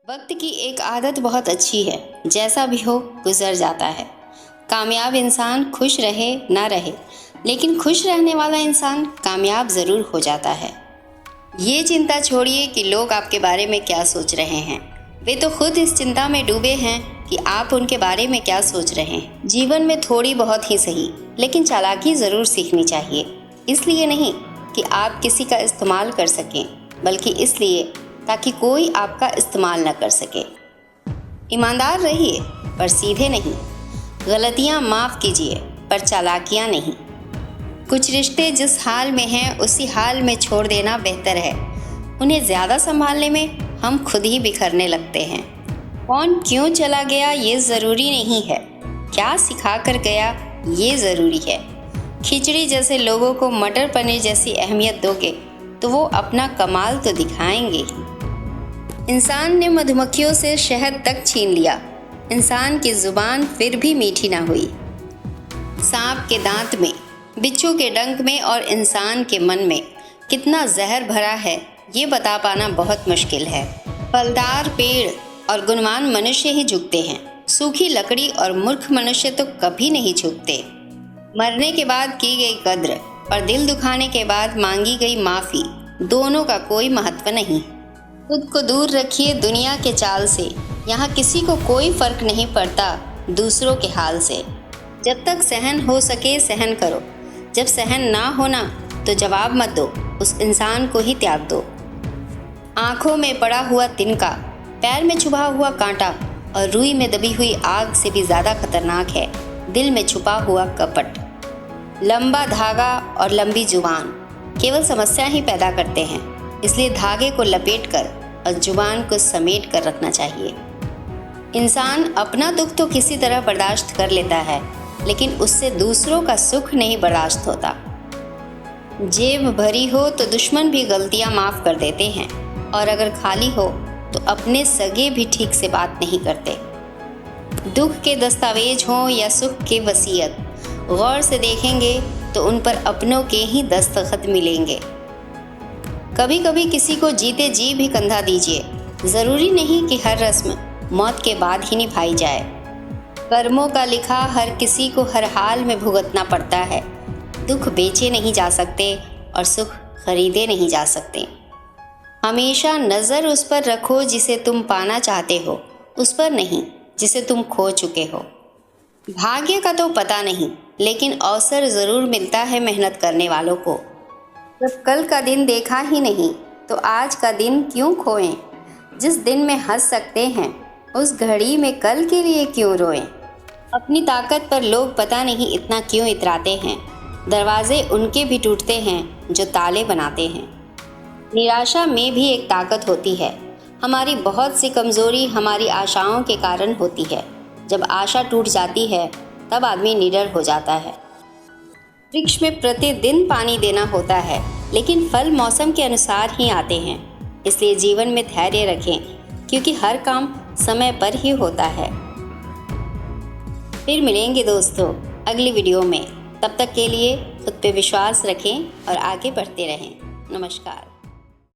वक्त की एक आदत बहुत अच्छी है, जैसा भी हो गुजर जाता है। कामयाब इंसान खुश रहे ना रहे, लेकिन खुश रहने वाला इंसान कामयाब ज़रूर हो जाता है। ये चिंता छोड़िए कि लोग आपके बारे में क्या सोच रहे हैं। वे तो खुद इस चिंता में डूबे हैं कि आप उनके बारे में क्या सोच रहे हैं। जीवन में थोड़ी बहुत ही सही, लेकिन चालाकी ज़रूर सीखनी चाहिए। इसलिए नहीं कि आप किसी का इस्तेमाल कर सकें, बल्कि इसलिए ताकि कोई आपका इस्तेमाल न कर सके। ईमानदार रहिए पर सीधे नहीं। गलतियां माफ़ कीजिए पर चालाकियां नहीं। कुछ रिश्ते जिस हाल में हैं उसी हाल में छोड़ देना बेहतर है। उन्हें ज़्यादा संभालने में हम खुद ही बिखरने लगते हैं। कौन क्यों चला गया ये ज़रूरी नहीं है, क्या सिखा कर गया ये ज़रूरी है। खिचड़ी जैसे लोगों को मटर पनीर जैसी अहमियत दोगे तो वो अपना कमाल तो दिखाएंगे ही। इंसान ने मधुमक्खियों से शहद तक छीन लिया, इंसान की जुबान फिर भी मीठी ना हुई। सांप के दांत में, बिच्छू के डंक में और इंसान के मन में कितना जहर भरा है ये बता पाना बहुत मुश्किल है। फलदार पेड़ और गुणवान मनुष्य ही झुकते हैं, सूखी लकड़ी और मूर्ख मनुष्य तो कभी नहीं झुकते। मरने के बाद की गई कद्र और दिल दुखाने के बाद मांगी गई माफ़ी, दोनों का कोई महत्व नहीं। खुद को दूर रखिए दुनिया के चाल से, यहाँ किसी को कोई फ़र्क नहीं पड़ता दूसरों के हाल से। जब तक सहन हो सके सहन करो, जब सहन ना होना तो जवाब मत दो, उस इंसान को ही त्याग दो। आँखों में पड़ा हुआ तिनका, पैर में छुपा हुआ कांटा और रुई में दबी हुई आग से भी ज़्यादा खतरनाक है दिल में छुपा हुआ कपट। लंबा धागा और लंबी जुबान केवल समस्या ही पैदा करते हैं, इसलिए धागे को लपेट कर और जुबान को समेट कर रखना चाहिए। इंसान अपना दुख तो किसी तरह बर्दाश्त कर लेता है, लेकिन उससे दूसरों का सुख नहीं बर्दाश्त होता। जेब भरी हो तो दुश्मन भी गलतियां माफ़ कर देते हैं, और अगर खाली हो तो अपने सगे भी ठीक से बात नहीं करते। दुख के दस्तावेज हों या सुख के वसीयत, गौर से देखेंगे तो उन पर अपनों के ही दस्तखत मिलेंगे। कभी कभी किसी को जीते जी भी कंधा दीजिए, ज़रूरी नहीं कि हर रस्म मौत के बाद ही निभाई जाए। कर्मों का लिखा हर किसी को हर हाल में भुगतना पड़ता है। दुख बेचे नहीं जा सकते और सुख खरीदे नहीं जा सकते। हमेशा नज़र उस पर रखो जिसे तुम पाना चाहते हो, उस पर नहीं जिसे तुम खो चुके हो। भाग्य का तो पता नहीं, लेकिन अवसर ज़रूर मिलता है मेहनत करने वालों को। जब कल का दिन देखा ही नहीं तो आज का दिन क्यों खोएं। जिस दिन में हंस सकते हैं उस घड़ी में कल के लिए क्यों रोएं। अपनी ताकत पर लोग पता नहीं इतना क्यों इतराते हैं। दरवाजे उनके भी टूटते हैं जो ताले बनाते हैं। निराशा में भी एक ताकत होती है। हमारी बहुत सी कमज़ोरी हमारी आशाओं के कारण होती है। जब आशा टूट जाती है तब आदमी निडर हो जाता है। वृक्ष में प्रतिदिन पानी देना होता है, लेकिन फल मौसम के अनुसार ही आते हैं। इसलिए जीवन में धैर्य रखें, क्योंकि हर काम समय पर ही होता है। फिर मिलेंगे दोस्तों अगली वीडियो में। तब तक के लिए खुद पे विश्वास रखें और आगे बढ़ते रहें। नमस्कार।